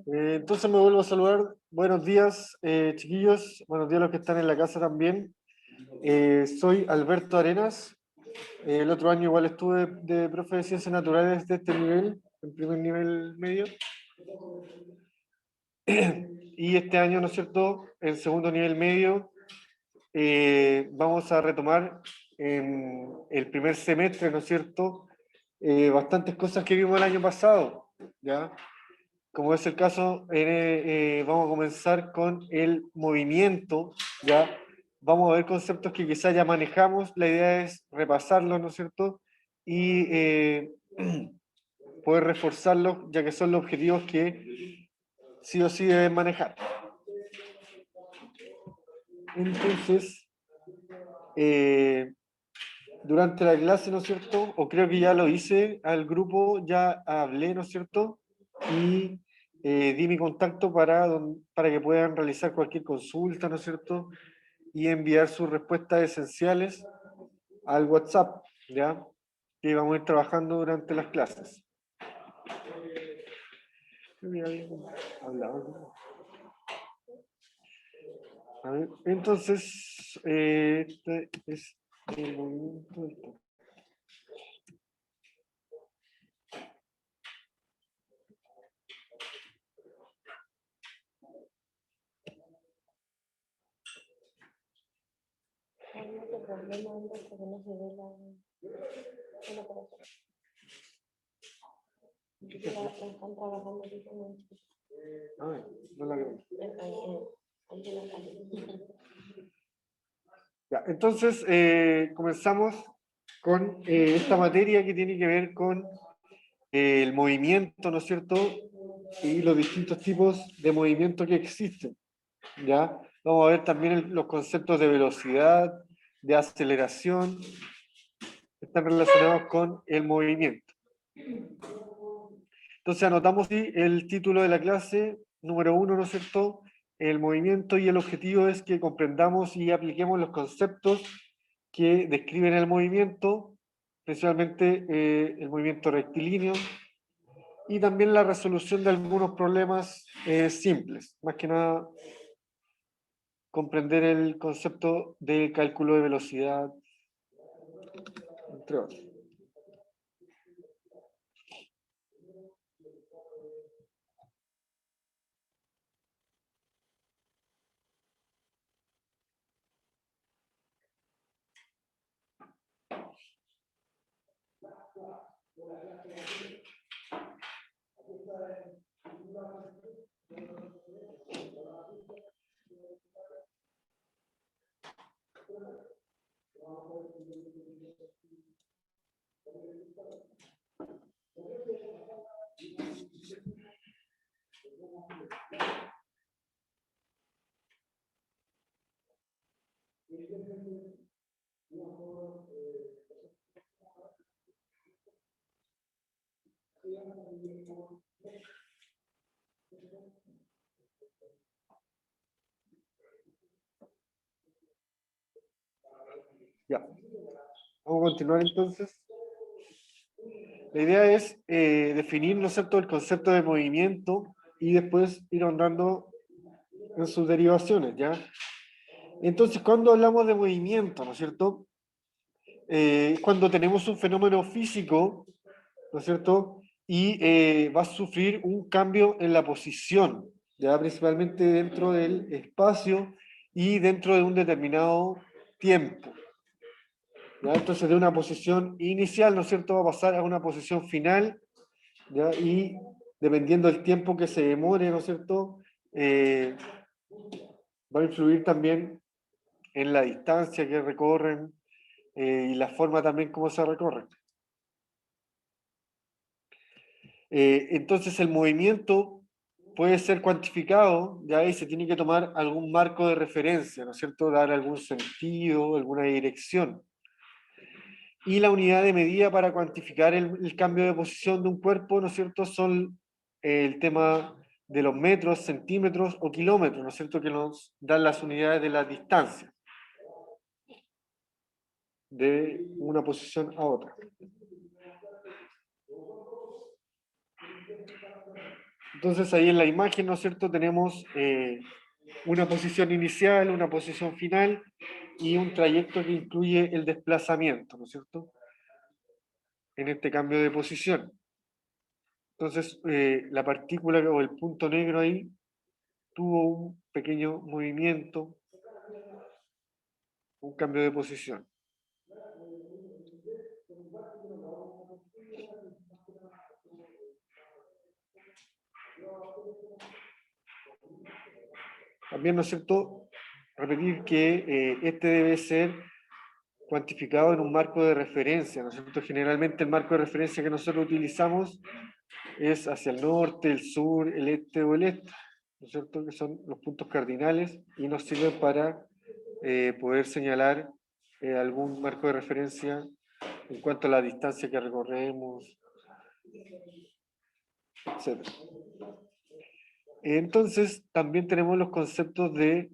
Entonces me vuelvo a saludar. Buenos días, chiquillos. Buenos días a los que están en la casa también. Soy Alberto Arenas. El otro año igual estuve de profe de Ciencias Naturales de este nivel, el primer nivel medio. Y este año, ¿no es cierto?, el segundo nivel medio, vamos a retomar en el primer semestre, ¿no es cierto?, bastantes cosas que vimos el año pasado, ¿ya? Como es el caso, vamos a comenzar con el movimiento, ¿ya? Vamos a ver conceptos que quizás ya manejamos, la idea es repasarlos, ¿no es cierto? Y poder reforzarlos, ya que son los objetivos que sí o sí deben manejar. Entonces, durante la clase, ¿no es cierto? O creo que ya lo hice al grupo, ya hablé, ¿no es cierto? Y di mi contacto para que puedan realizar cualquier consulta, ¿no es cierto? Y enviar sus respuestas esenciales al WhatsApp, ¿ya? Que vamos a ir trabajando durante las clases. Creo que ya habíamos hablado, ¿no? A ver, entonces, este es el movimiento. Hay otro problema, Andrés, porque no se ve la operación. La están trabajando diferente. Ay, no la veo. Ahí se la sale. Ya, entonces, comenzamos con esta materia que tiene que ver con el movimiento, ¿no es cierto? Y los distintos tipos de movimiento que existen, ¿ya? Vamos a ver también los conceptos de velocidad, de aceleración, que están relacionados con el movimiento. Entonces, anotamos aquí el título de la clase, número 1, ¿no es cierto? El movimiento, y el objetivo es que comprendamos y apliquemos los conceptos que describen el movimiento, principalmente el movimiento rectilíneo, y también la resolución de algunos problemas simples. Más que nada, comprender el concepto de cálculo de velocidad, entre otros. Ya, vamos a continuar entonces. La idea es definir, ¿no es cierto?, el concepto de movimiento y después ir ahondando en sus derivaciones, ¿ya? Entonces, cuando hablamos de movimiento, ¿no es cierto?, cuando tenemos un fenómeno físico, ¿no es cierto?, y va a sufrir un cambio en la posición, ¿ya? Principalmente dentro del espacio y dentro de un determinado tiempo. ¿Ya? Entonces, de una posición inicial, ¿no es cierto?, va a pasar a una posición final, ¿ya? Y dependiendo del tiempo que se demore, ¿no es cierto?, va a influir también en la distancia que recorren y la forma también como se recorren. Entonces, el movimiento puede ser cuantificado, ya ahí se tiene que tomar algún marco de referencia, ¿no es cierto?, dar algún sentido, alguna dirección. Y la unidad de medida para cuantificar el cambio de posición de un cuerpo, ¿no es cierto?, son el tema de los metros, centímetros o kilómetros, ¿no es cierto?, que nos dan las unidades de la distancia de una posición a otra. Entonces ahí en la imagen, ¿no es cierto?, tenemos una posición inicial, una posición final y un trayecto que incluye el desplazamiento, ¿no es cierto?, en este cambio de posición. Entonces, la partícula o el punto negro ahí tuvo un pequeño movimiento, un cambio de posición. También, ¿no es cierto?, repetir que este debe ser cuantificado en un marco de referencia, ¿no es cierto? Generalmente el marco de referencia que nosotros utilizamos es hacia el norte, el sur, el este o el este, ¿no es cierto?, que son los puntos cardinales y nos sirven para poder señalar algún marco de referencia en cuanto a la distancia que recorremos, etc. Entonces, también tenemos los conceptos de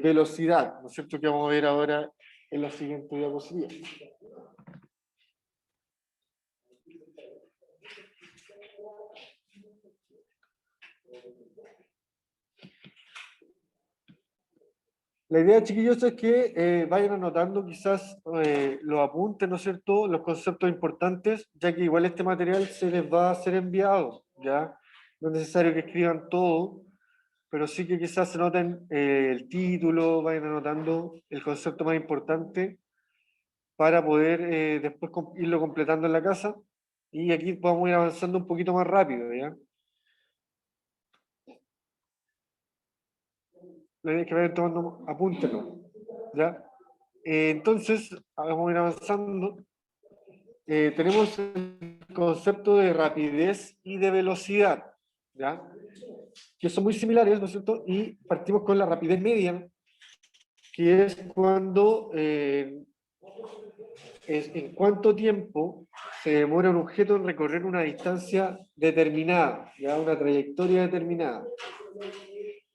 velocidad, ¿no es cierto?, que vamos a ver ahora en la siguiente diapositiva. La idea, chiquillos, es que vayan anotando quizás los apuntes, ¿no es cierto?, los conceptos importantes, ya que igual este material se les va a ser enviado, ¿ya? No es necesario que escriban todo, pero sí que quizás se noten el título, vayan anotando el concepto más importante para poder después irlo completando en la casa. Y aquí vamos a ir avanzando un poquito más rápido, ¿ya? La idea es que vayan tomando apúntenlo, ¿ya? Entonces, vamos a ir avanzando. Tenemos el concepto de rapidez y de velocidad, ¿ya?, que son muy similares, ¿no es cierto? Y partimos con la rapidez media, que es cuando, es en cuánto tiempo se demora un objeto en recorrer una distancia determinada, ¿ya?, una trayectoria determinada.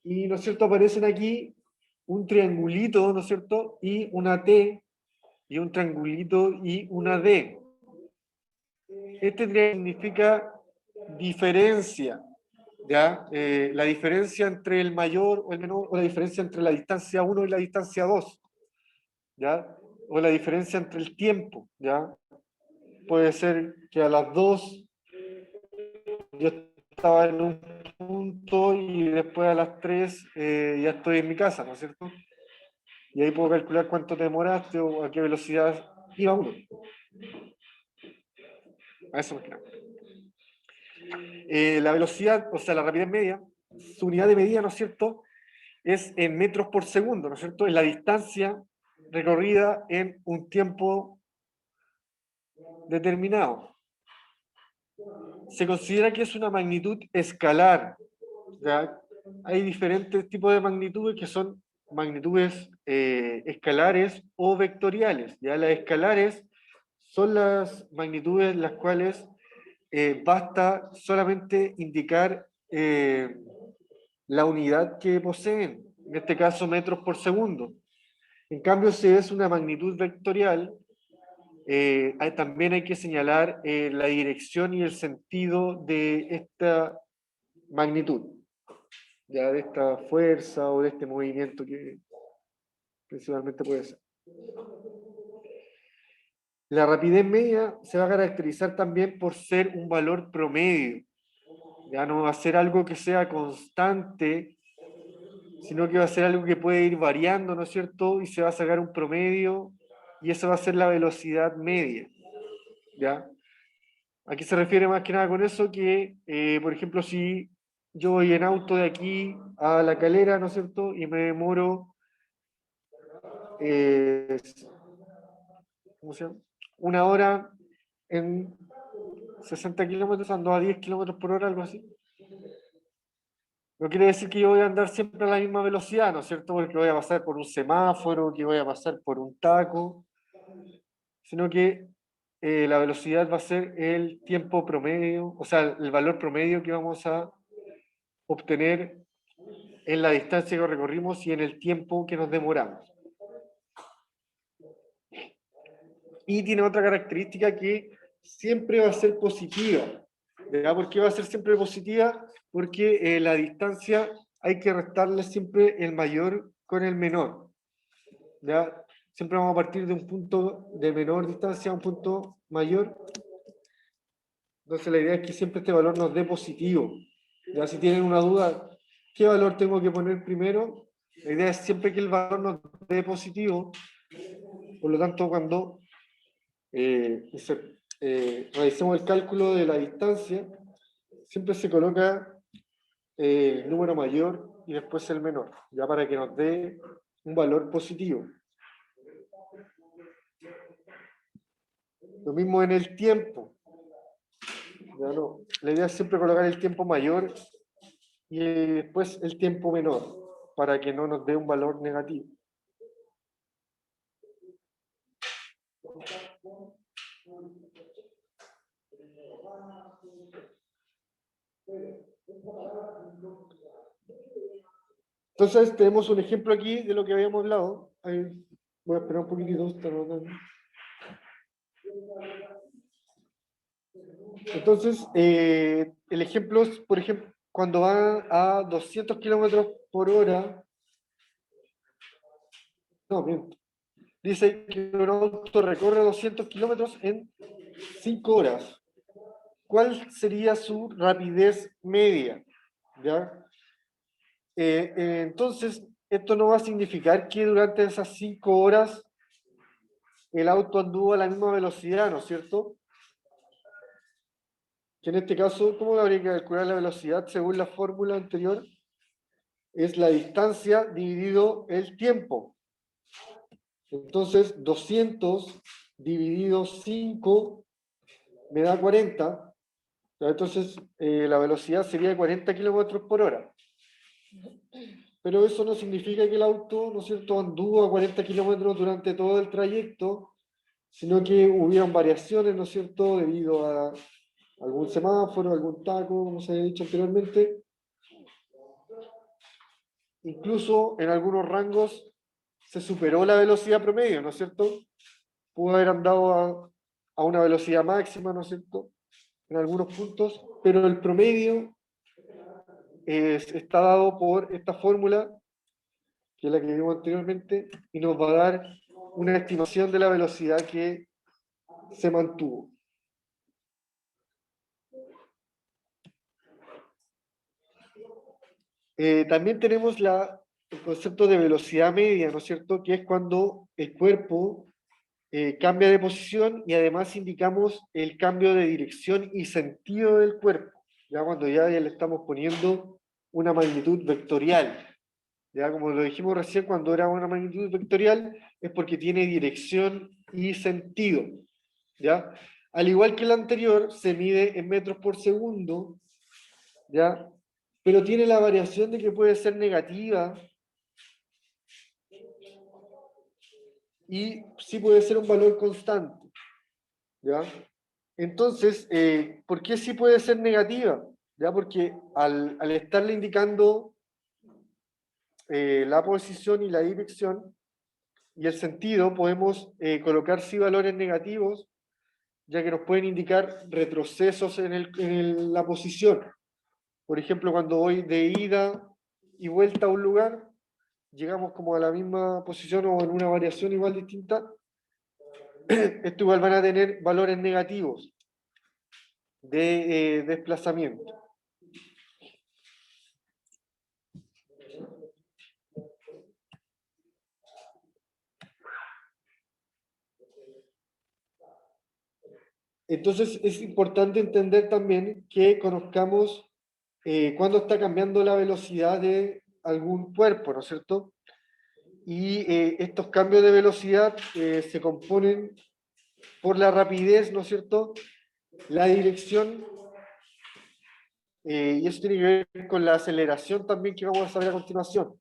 Y, ¿no es cierto?, aparecen aquí un triangulito, ¿no es cierto?, y una T, y un triangulito y una D. Este triángulo significa diferencia, ¿ya? La diferencia entre el mayor o el menor, o la diferencia entre la distancia 1 y la distancia 2, ¿ya? O la diferencia entre el tiempo, ¿ya? Puede ser que a las 2 yo estaba en un punto y después a las 3 ya estoy en mi casa, ¿no es cierto? Y ahí puedo calcular cuánto te demoraste o a qué velocidad iba uno. A eso me queda. La velocidad, o sea, la rapidez media, su unidad de medida, ¿no es cierto?, es en metros por segundo, ¿no es cierto?, es la distancia recorrida en un tiempo determinado. Se considera que es una magnitud escalar, ¿ya? Hay diferentes tipos de magnitudes que son magnitudes escalares o vectoriales, ¿ya? Las escalares son las magnitudes las cuales basta solamente indicar la unidad que poseen, en este caso metros por segundo. En cambio, si es una magnitud vectorial, también hay que señalar la dirección y el sentido de esta magnitud, ya de esta fuerza o de este movimiento que principalmente puede ser. La rapidez media se va a caracterizar también por ser un valor promedio. Ya no va a ser algo que sea constante, sino que va a ser algo que puede ir variando, ¿no es cierto? Y se va a sacar un promedio, y eso va a ser la velocidad media, ¿ya? ¿A qué se refiere más que nada con eso? Que, por ejemplo, si yo voy en auto de aquí a La Calera, ¿no es cierto? Y me demoro, eh, ¿cómo se llama?, una hora en 60 kilómetros, ando a 10 kilómetros por hora, algo así. No quiere decir que yo voy a andar siempre a la misma velocidad, ¿no es cierto? Porque voy a pasar por un semáforo, que voy a pasar por un taco, sino que la velocidad va a ser el tiempo promedio, o sea, el valor promedio que vamos a obtener en la distancia que recorrimos y en el tiempo que nos demoramos. Y tiene otra característica que siempre va a ser positiva, ¿Ya? ¿Por qué va a ser siempre positiva? Porque la distancia hay que restarle siempre el mayor con el menor. ¿Ya? Siempre vamos a partir de un punto de menor distancia a un punto mayor. Entonces la idea es que siempre este valor nos dé positivo. Ya si tienen una duda, ¿qué valor tengo que poner primero? La idea es siempre que el valor nos dé positivo. Por lo tanto, cuando realicemos el cálculo de la distancia, siempre se coloca el número mayor y después el menor, ya para que nos dé un valor positivo. Lo mismo en el tiempo. Ya no. La idea es siempre colocar el tiempo mayor y después el tiempo menor, para que no nos dé un valor negativo. Entonces tenemos un ejemplo aquí de lo que habíamos hablado. Ahí, voy a esperar un poquitito. Está rotando. Entonces, el ejemplo es, por ejemplo, cuando van a 200 kilómetros por hora, no, miento. Dice que un auto recorre 200 kilómetros en 5 horas. ¿Cuál sería su rapidez media? ¿Ya? Entonces, esto no va a significar que durante esas 5 horas el auto anduvo a la misma velocidad, ¿no es cierto? Que en este caso, ¿cómo habría que calcular la velocidad según la fórmula anterior? Es la distancia dividido el tiempo. Entonces, 200 dividido 5 me da 40. Entonces, la velocidad sería de 40 kilómetros por hora. Pero eso no significa que el auto, ¿no es cierto?, anduvo a 40 kilómetros durante todo el trayecto, sino que hubieron variaciones, ¿no es cierto?, debido a algún semáforo, algún taco, como se había dicho anteriormente. Incluso en algunos rangos se superó la velocidad promedio, ¿no es cierto? Pudo haber andado a una velocidad máxima, ¿no es cierto?, en algunos puntos, pero el promedio está dado por esta fórmula, que es la que vimos anteriormente, y nos va a dar una estimación de la velocidad que se mantuvo. También tenemos el concepto de velocidad media, ¿no es cierto?, que es cuando el cuerpo cambia de posición y además indicamos el cambio de dirección y sentido del cuerpo, ya cuando ya le estamos poniendo una magnitud vectorial. Ya como lo dijimos recién, cuando era una magnitud vectorial es porque tiene dirección y sentido. ¿Ya? Al igual que el anterior, se mide en metros por segundo, ¿ya? Pero tiene la variación de que puede ser negativa y sí puede ser un valor constante. ¿Ya? Entonces, ¿por qué sí puede ser negativa? ¿Ya? Porque al estarle indicando la posición y la dirección y el sentido, podemos colocar sí valores negativos, ya que nos pueden indicar retrocesos en la posición. Por ejemplo, cuando voy de ida y vuelta a un lugar, llegamos como a la misma posición o en una variación igual distinta, esto igual van a tener valores negativos de desplazamiento. Entonces es importante entender también que conozcamos cuándo está cambiando la velocidad de algún cuerpo, ¿no es cierto? Y estos cambios de velocidad se componen por la rapidez, ¿no es cierto? La dirección, y eso tiene que ver con la aceleración también que vamos a saber a continuación.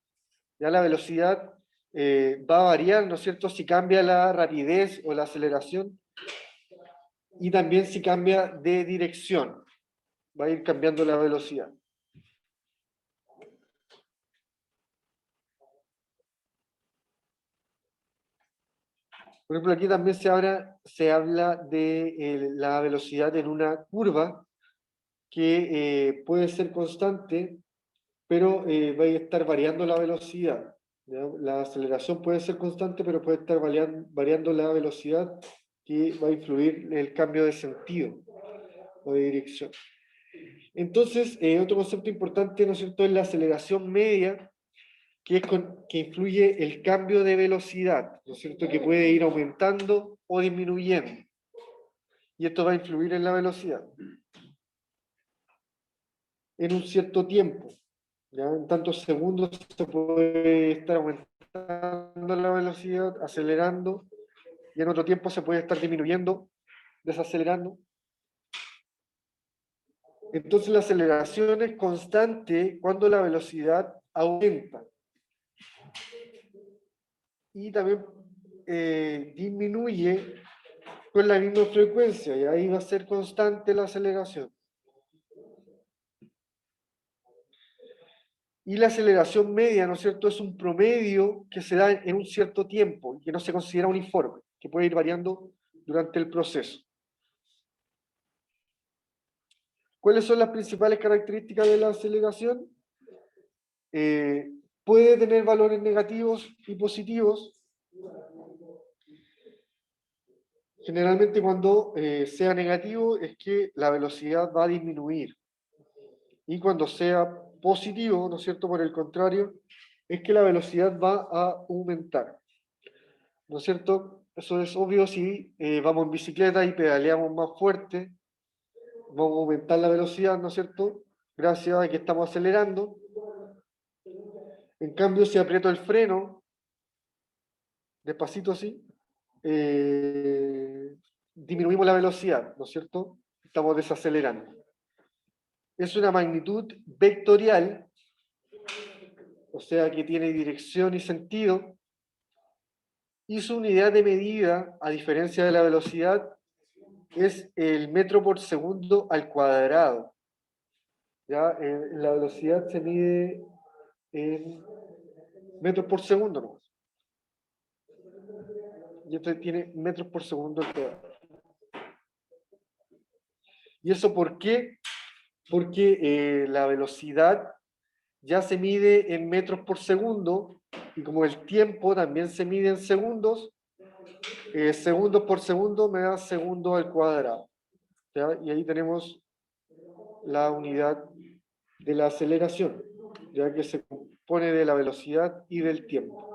Ya la velocidad va a variar, ¿no es cierto? Si cambia la rapidez o la aceleración, y también si cambia de dirección, va a ir cambiando la velocidad. Por ejemplo, aquí también se habla de la velocidad en una curva, que puede ser constante, pero va a estar variando la velocidad. ¿Ya? La aceleración puede ser constante, pero puede estar variando la velocidad, que va a influir en el cambio de sentido o de dirección. Entonces, otro concepto importante, ¿no es cierto?, es la aceleración media, que influye el cambio de velocidad, ¿no es cierto?, que puede ir aumentando o disminuyendo. Y esto va a influir en la velocidad en un cierto tiempo. ¿Ya? En tantos segundos se puede estar aumentando la velocidad, acelerando, y en otro tiempo se puede estar disminuyendo, desacelerando. Entonces la aceleración es constante cuando la velocidad aumenta. Y también disminuye con la misma frecuencia, y ahí va a ser constante la aceleración. Y la aceleración media, ¿no es cierto?, es un promedio que se da en un cierto tiempo y que no se considera uniforme, que puede ir variando durante el proceso. ¿Cuáles son las principales características de la aceleración? Puede tener valores negativos y positivos. Generalmente cuando sea negativo es que la velocidad va a disminuir. Y cuando sea positivo, ¿no es cierto?, por el contrario, es que la velocidad va a aumentar. ¿No es cierto? Eso es obvio si vamos en bicicleta y pedaleamos más fuerte, vamos a aumentar la velocidad, ¿no es cierto? Gracias a que estamos acelerando. En cambio, si aprieto el freno, despacito así, disminuimos la velocidad, ¿no es cierto? Estamos desacelerando. Es una magnitud vectorial, o sea que tiene dirección y sentido, y su unidad de medida, a diferencia de la velocidad, es el metro por segundo al cuadrado. ¿Ya? La velocidad se mide en metros por segundo, ¿no? Y esto tiene metros por segundo al cuadrado. ¿Y eso por qué? Porque la velocidad ya se mide en metros por segundo, y como el tiempo también se mide en segundos, segundos por segundo me da segundo al cuadrado. ¿Ya? Y ahí tenemos la unidad de la aceleración, ya que se compone de la velocidad y del tiempo.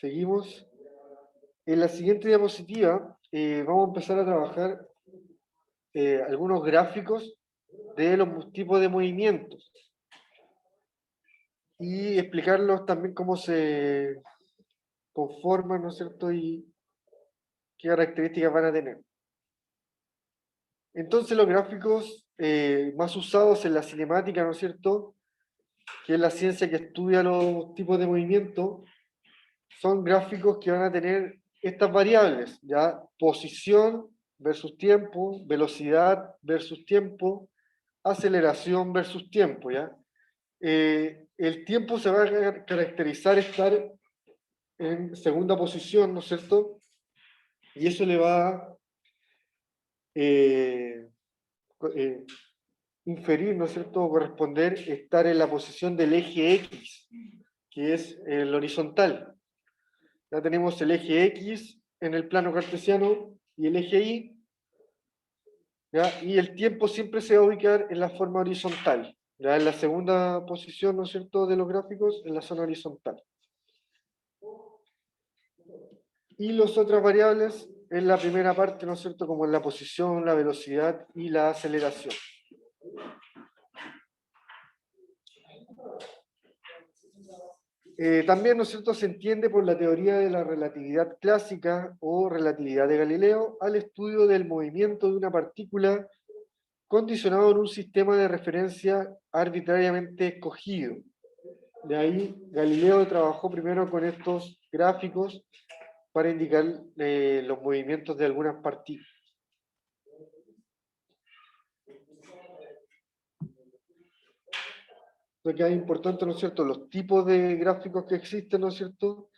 Seguimos. En la siguiente diapositiva vamos a empezar a trabajar algunos gráficos de los tipos de movimientos y explicarlos también cómo se conforman, ¿no es cierto? Y qué características van a tener. Entonces los gráficos más usados en la cinemática, ¿no es cierto?, que es la ciencia que estudia los tipos de movimiento, son gráficos que van a tener estas variables, ¿ya? Posición versus tiempo, velocidad versus tiempo, aceleración versus tiempo, ¿ya? El tiempo se va a caracterizar estar en segunda posición, ¿no es cierto? Y eso le va a inferir, ¿no es cierto?, corresponder estar en la posición del eje X, que es el horizontal. Ya tenemos el eje X en el plano cartesiano y el eje Y, ¿ya? Y el tiempo siempre se va a ubicar en la forma horizontal, ya en la segunda posición, ¿no es cierto?, de los gráficos, en la zona horizontal. Y las otras variables en la primera parte, ¿no es cierto?, como en la posición, la velocidad y la aceleración. También, ¿no es cierto?, se entiende por la teoría de la relatividad clásica o relatividad de Galileo al estudio del movimiento de una partícula condicionado en un sistema de referencia arbitrariamente escogido. De ahí, Galileo trabajó primero con estos gráficos para indicar los movimientos de algunas partículas. Lo que es importante, ¿no es cierto?, los tipos de gráficos que existen, ¿no es cierto?,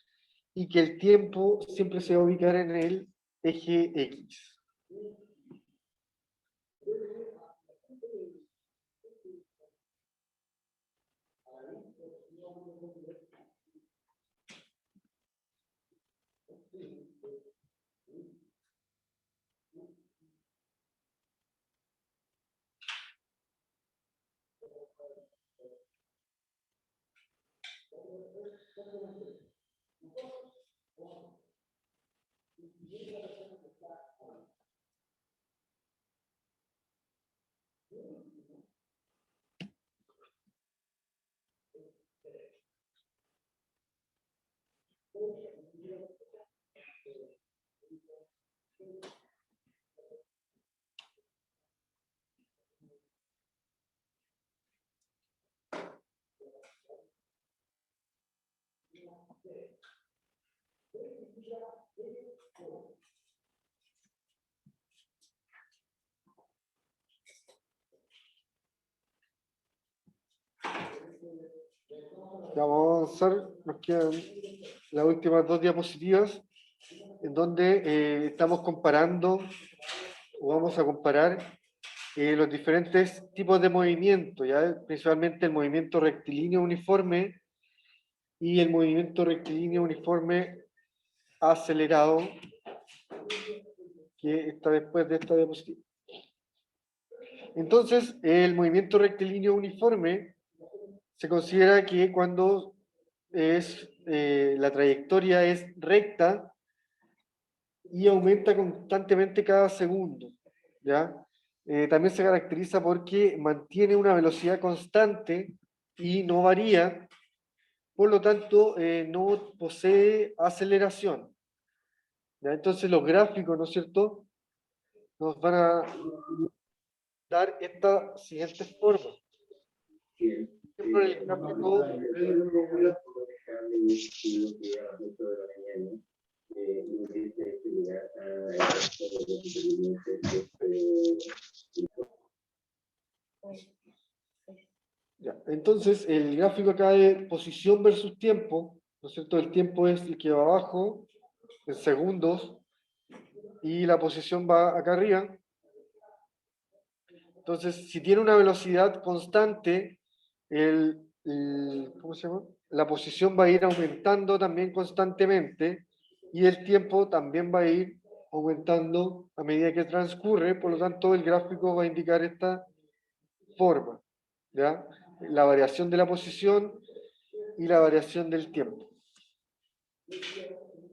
y que el tiempo siempre se va a ubicar en el eje X. Ya vamos a avanzar, nos quedan las últimas dos diapositivas, en donde estamos comparando, o vamos a comparar, los diferentes tipos de movimiento, ¿ya? Principalmente el movimiento rectilíneo uniforme y el movimiento rectilíneo uniforme acelerado, que está después de esta diapositiva. Entonces, el movimiento rectilíneo uniforme se considera que cuando la trayectoria es recta y aumenta constantemente cada segundo, ¿ya? También se caracteriza porque mantiene una velocidad constante y no varía, por lo tanto, no posee aceleración, ¿ya? Entonces, los gráficos, ¿no es cierto?, nos van a dar esta siguiente forma. Por ejemplo, el gráfico ya, entonces, el gráfico acá de posición versus tiempo, ¿no es cierto? El tiempo es el que va abajo, en segundos, y la posición va acá arriba. Entonces, si tiene una velocidad constante, ¿cómo se llama?, la posición va a ir aumentando también constantemente y el tiempo también va a ir aumentando a medida que transcurre, por lo tanto el gráfico va a indicar esta forma, ¿ya? La variación de la posición y la variación del tiempo.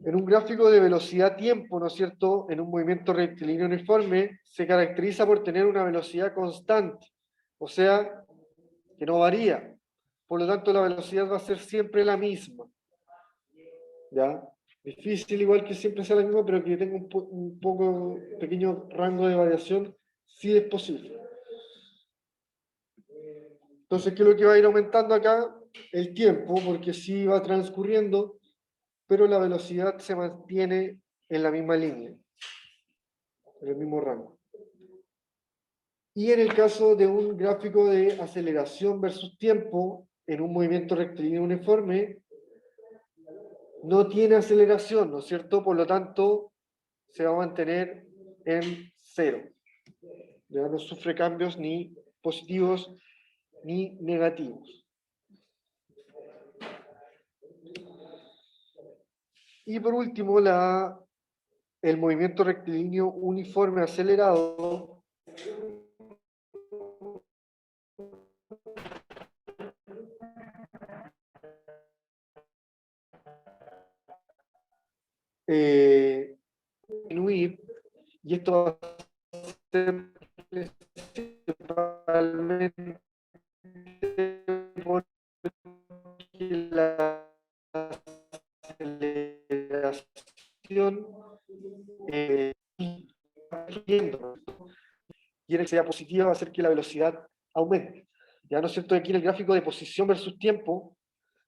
En un gráfico de velocidad-tiempo, ¿no es cierto?, en un movimiento rectilíneo uniforme, se caracteriza por tener una velocidad constante, o sea, que no varía. Por lo tanto, la velocidad va a ser siempre la misma. ¿Ya? Difícil, igual que siempre sea la misma, pero que tenga un poco pequeño rango de variación, sí es posible. Entonces, ¿qué es lo que va a ir aumentando acá? El tiempo, porque sí va transcurriendo, pero la velocidad se mantiene en la misma línea, en el mismo rango. Y en el caso de un gráfico de aceleración versus tiempo, en un movimiento rectilíneo uniforme, no tiene aceleración, ¿no es cierto? Por lo tanto, se va a mantener en cero. Ya no sufre cambios ni positivos ni negativos. Y por último, el movimiento rectilíneo uniforme acelerado disminuir, y esto va a ser principalmente porque la aceleración quiere que sea positiva, va a hacer que la velocidad aumente. Ya, ¿no es cierto? Aquí en el gráfico de posición versus tiempo,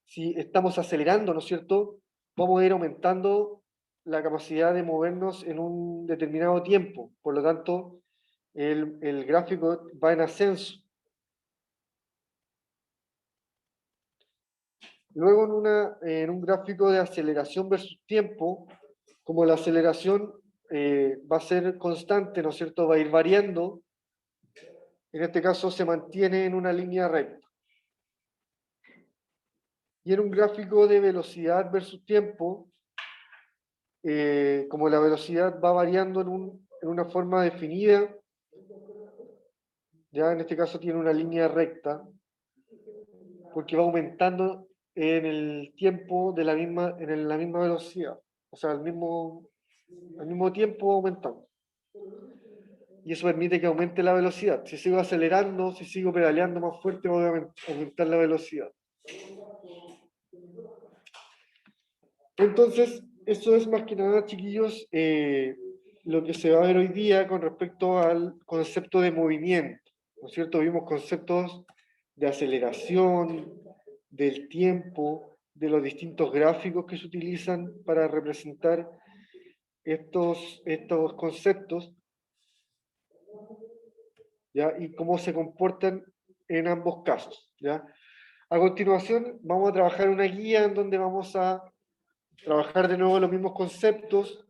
si estamos acelerando, ¿no es cierto?, vamos a ir aumentando la capacidad de movernos en un determinado tiempo. Por lo tanto, el gráfico va en ascenso. Luego, en un gráfico de aceleración versus tiempo, como la aceleración va a ser constante, ¿no es cierto?, va a ir variando, en este caso se mantiene en una línea recta. Y en un gráfico de velocidad versus tiempo, como la velocidad va variando en una forma definida, ya en este caso tiene una línea recta, porque va aumentando en el tiempo de la misma velocidad, o sea, al mismo tiempo va aumentando. Y eso permite que aumente la velocidad. Si sigo acelerando, si sigo pedaleando más fuerte, voy a aumentar la velocidad. Entonces, eso es más que nada, chiquillos, lo que se va a ver hoy día con respecto al concepto de movimiento, ¿no es cierto? Vimos conceptos de aceleración, del tiempo, de los distintos gráficos que se utilizan para representar estos conceptos, ¿ya? Y cómo se comportan en ambos casos, ¿ya? A continuación, vamos a trabajar una guía en donde vamos a trabajar de nuevo los mismos conceptos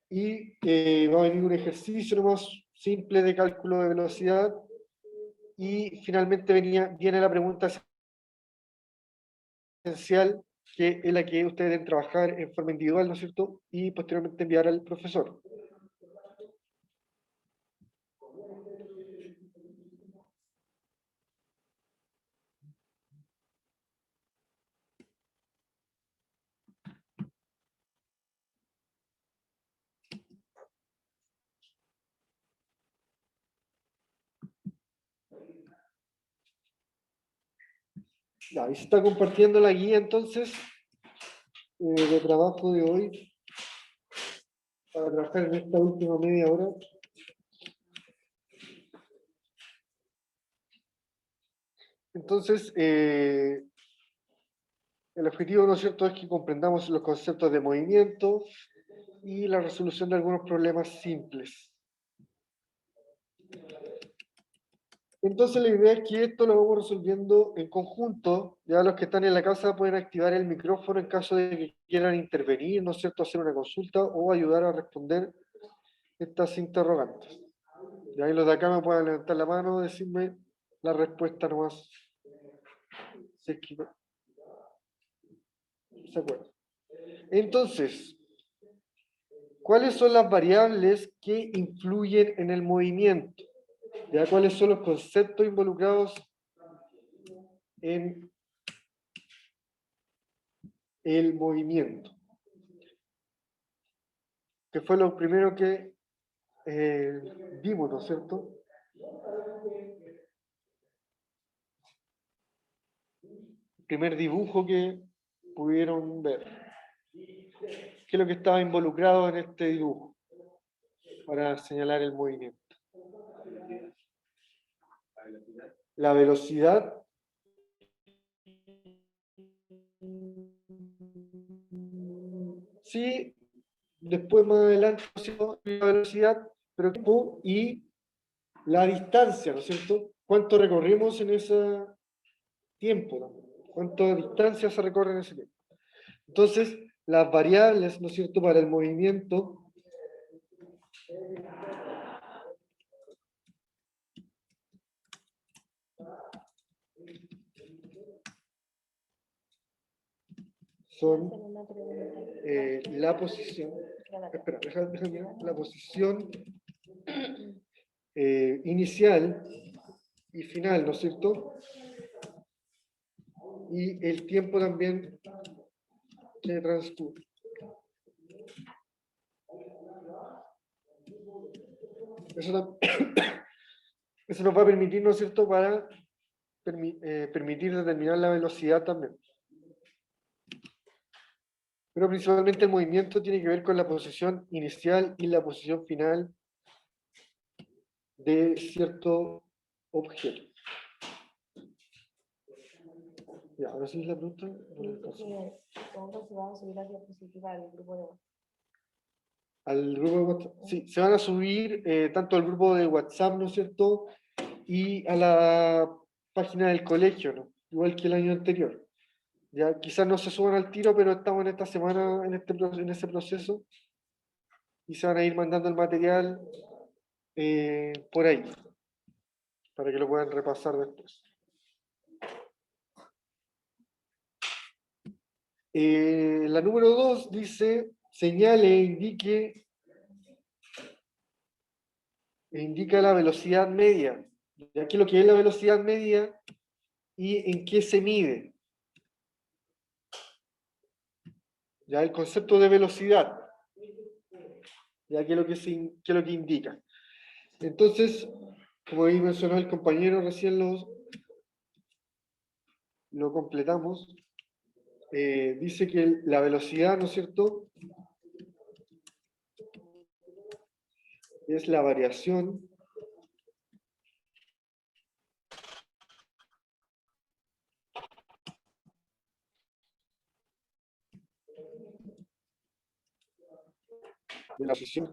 y va a venir un ejercicio nomás simple de cálculo de velocidad y finalmente viene la pregunta esencial, que es la que ustedes deben trabajar en forma individual, ¿no es cierto? Y posteriormente enviar al profesor. Ya, y se está compartiendo la guía entonces de trabajo de hoy para trabajar en esta última media hora. Entonces, el objetivo, ¿no es cierto?, es que comprendamos los conceptos de movimiento y la resolución de algunos problemas simples. Entonces la idea es que esto lo vamos resolviendo en conjunto. Ya los que están en la casa pueden activar el micrófono en caso de que quieran intervenir, ¿no es cierto?, hacer una consulta o ayudar a responder estas interrogantes. Y ahí los de acá me pueden levantar la mano, decirme la respuesta nomás. Si es que se acuerdan. Entonces, ¿cuáles son las variables que influyen en el movimiento? ¿Ya? ¿Cuáles son los conceptos involucrados en el movimiento? que fue lo primero que vimos, ¿no es cierto? El primer dibujo que pudieron ver. ¿Qué es lo que estaba involucrado en este dibujo? Para señalar el movimiento. La velocidad. Sí, después más adelante la velocidad, pero tiempo y la distancia, ¿no es cierto? ¿Cuánto recorrimos en ese tiempo? ¿No? ¿Cuánta distancia se recorre en ese tiempo? Entonces, las variables, ¿no es cierto?, para el movimiento son la posición, espera, déjame, la posición inicial y final, ¿no es cierto? Y el tiempo también que transcurre. Eso nos va a permitir, ¿no es cierto?, para permitir determinar la velocidad también. Pero principalmente el movimiento tiene que ver con la posición inicial y la posición final de cierto objeto. Ya, ahora sí es la pregunta. ¿Cuándo se va a subir la diapositiva al grupo de WhatsApp? Al grupo de WhatsApp. Sí, se van a subir tanto al grupo de WhatsApp, ¿no es cierto? Y a la página del colegio, ¿no? Igual que el año anterior. Ya quizás no se suban al tiro, pero estamos en esta semana en ese proceso y se van a ir mandando el material por ahí para que lo puedan repasar después. La número 2 dice, señale e indica la velocidad media. Y aquí lo que es la velocidad media y en qué se mide. Ya el concepto de velocidad. Ya que es lo que indica. Entonces, como ahí mencionó el compañero, recién lo completamos. Dice que la velocidad, ¿no es cierto?, es la variación de la posición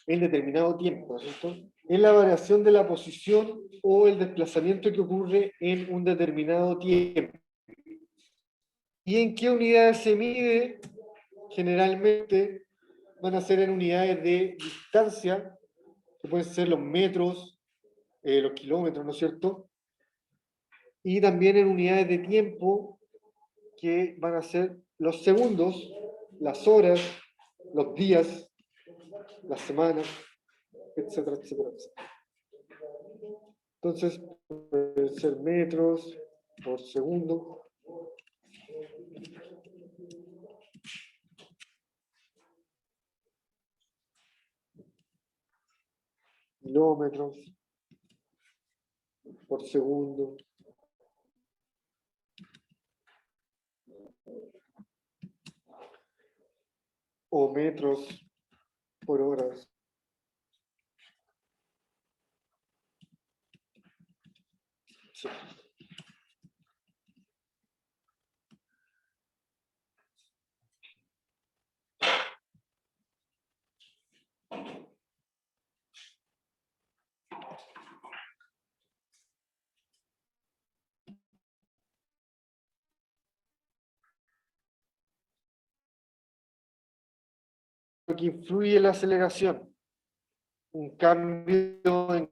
en determinado tiempo, ¿no es cierto? Es la variación de la posición o el desplazamiento que ocurre en un determinado tiempo. ¿Y en qué unidades se mide? Generalmente van a ser en unidades de distancia, que pueden ser los metros, los kilómetros, ¿no es cierto? Y también en unidades de tiempo, que van a ser los segundos, las horas, los días, las semanas, etcétera, etcétera, etcétera. Entonces, pueden ser metros por segundo. Kilómetros por segundo. O metros por horas. Sí. Lo que influye en la aceleración. Un cambio en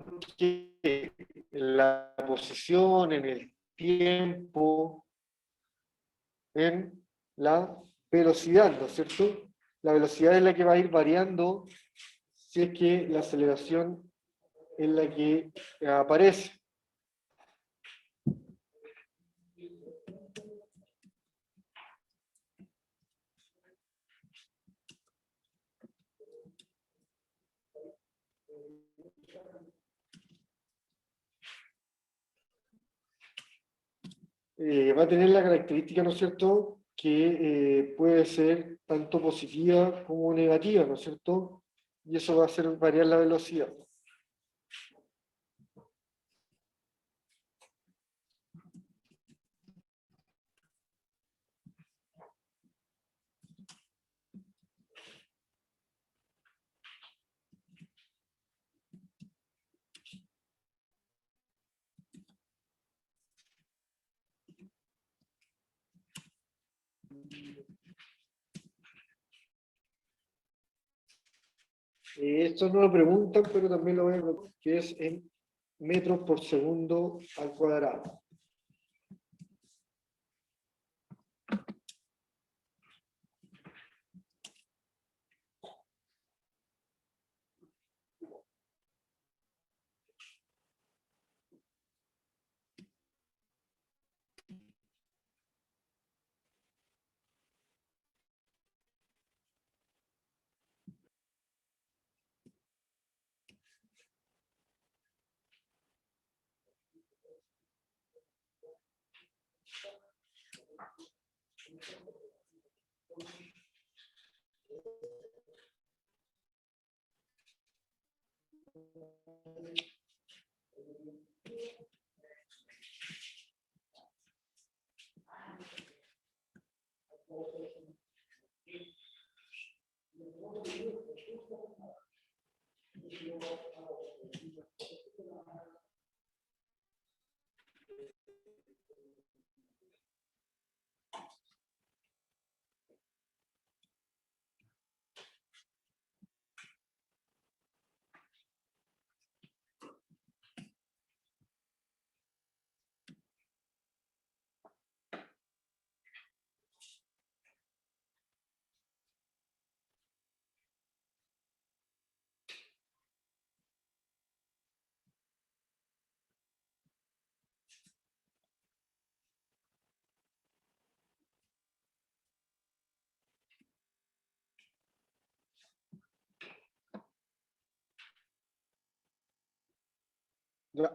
la posición, en el tiempo, en la velocidad, ¿no es cierto? la velocidad es la que va a ir variando si es que la aceleración es la que aparece. Va a tener la característica, ¿no es cierto?, que puede ser tanto positiva como negativa, ¿no es cierto? Y eso va a hacer variar la velocidad. Esto no lo preguntan, pero también lo voy a preguntar, que es en metros por segundo al cuadrado.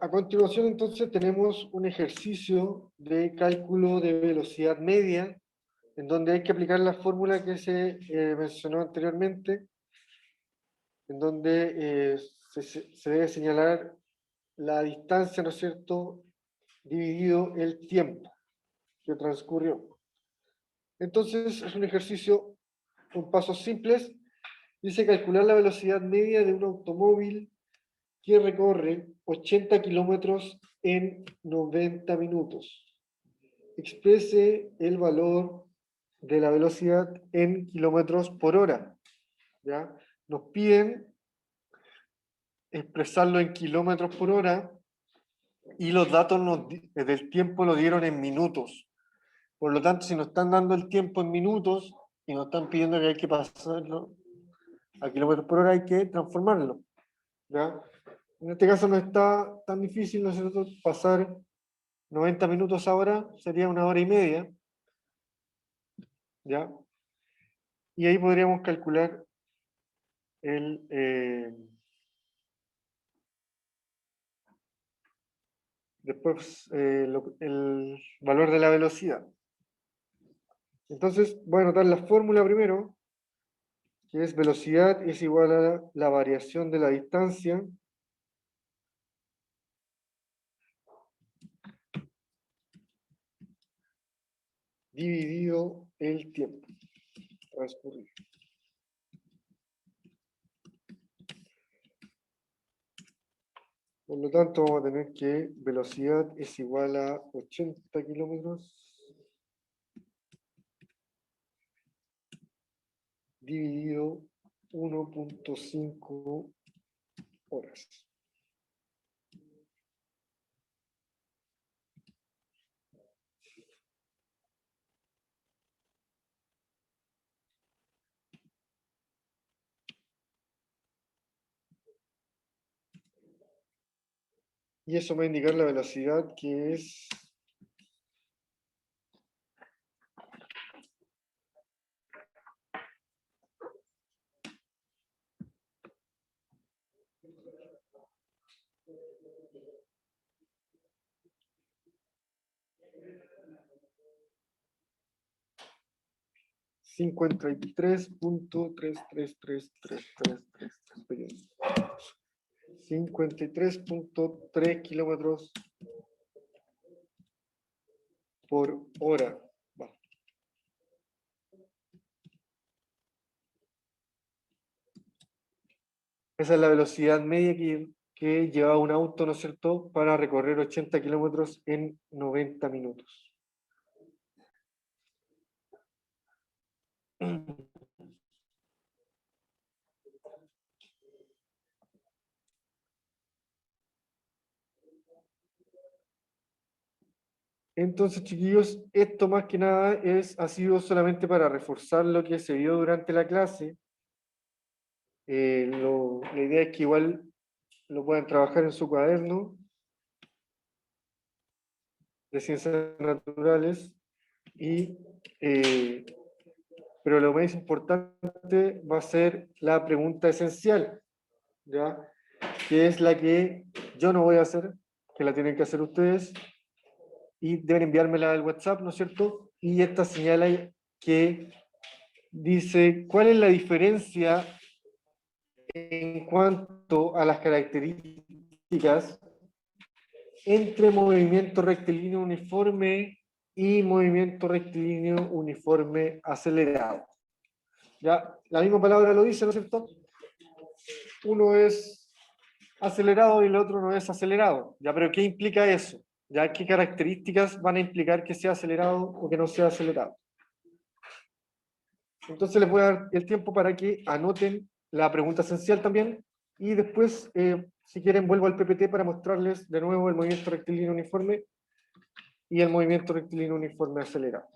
A continuación, entonces, tenemos un ejercicio de cálculo de velocidad media, en donde hay que aplicar la fórmula que se mencionó anteriormente, en donde se debe señalar la distancia, ¿no es cierto?, dividido el tiempo que transcurrió. Entonces, es un ejercicio con pasos simples. Dice calcular la velocidad media de un automóvil que recorre 80 kilómetros en 90 minutos. Exprese el valor de la velocidad en kilómetros por hora. ¿Ya? Nos piden expresarlo en kilómetros por hora y los datos del tiempo lo dieron en minutos. Por lo tanto, si nos están dando el tiempo en minutos y nos están pidiendo que hay que pasarlo a kilómetros por hora, hay que transformarlo. ¿Ya? En este caso no está tan difícil, ¿no es cierto? Pasar 90 minutos ahora sería 1 hora y media. ¿Ya? Y ahí podríamos calcular después el valor de la velocidad. Entonces, voy a anotar la fórmula primero, que es velocidad es igual a la variación de la distancia dividido el tiempo transcurrido. Por lo tanto, vamos a tener que velocidad es igual a 80 kilómetros dividido 1.5 horas. Y eso me va a indicar la velocidad que es 53.3333333. 53.3 kilómetros por hora. Va. Esa es la velocidad media que lleva un auto, ¿no es cierto?, para recorrer 80 kilómetros en 90 minutos. Entonces, chiquillos, esto más que nada ha sido solamente para reforzar lo que se vio durante la clase. La idea es que igual lo puedan trabajar en su cuaderno de ciencias naturales, pero lo más importante va a ser la pregunta esencial, ¿ya? Que es la que yo no voy a hacer, que la tienen que hacer ustedes, y deben enviármela al WhatsApp, ¿no es cierto? Y esta señala que dice, ¿cuál es la diferencia en cuanto a las características entre movimiento rectilíneo uniforme y movimiento rectilíneo uniforme acelerado? Ya, la misma palabra lo dice, ¿no es cierto? Uno es acelerado y el otro no es acelerado. Ya, pero ¿qué implica eso? ¿Ya? ¿Qué características van a implicar que sea acelerado o que no sea acelerado? Entonces les voy a dar el tiempo para que anoten la pregunta esencial también y después, si quieren, vuelvo al PPT para mostrarles de nuevo el movimiento rectilíneo uniforme y el movimiento rectilíneo uniforme acelerado.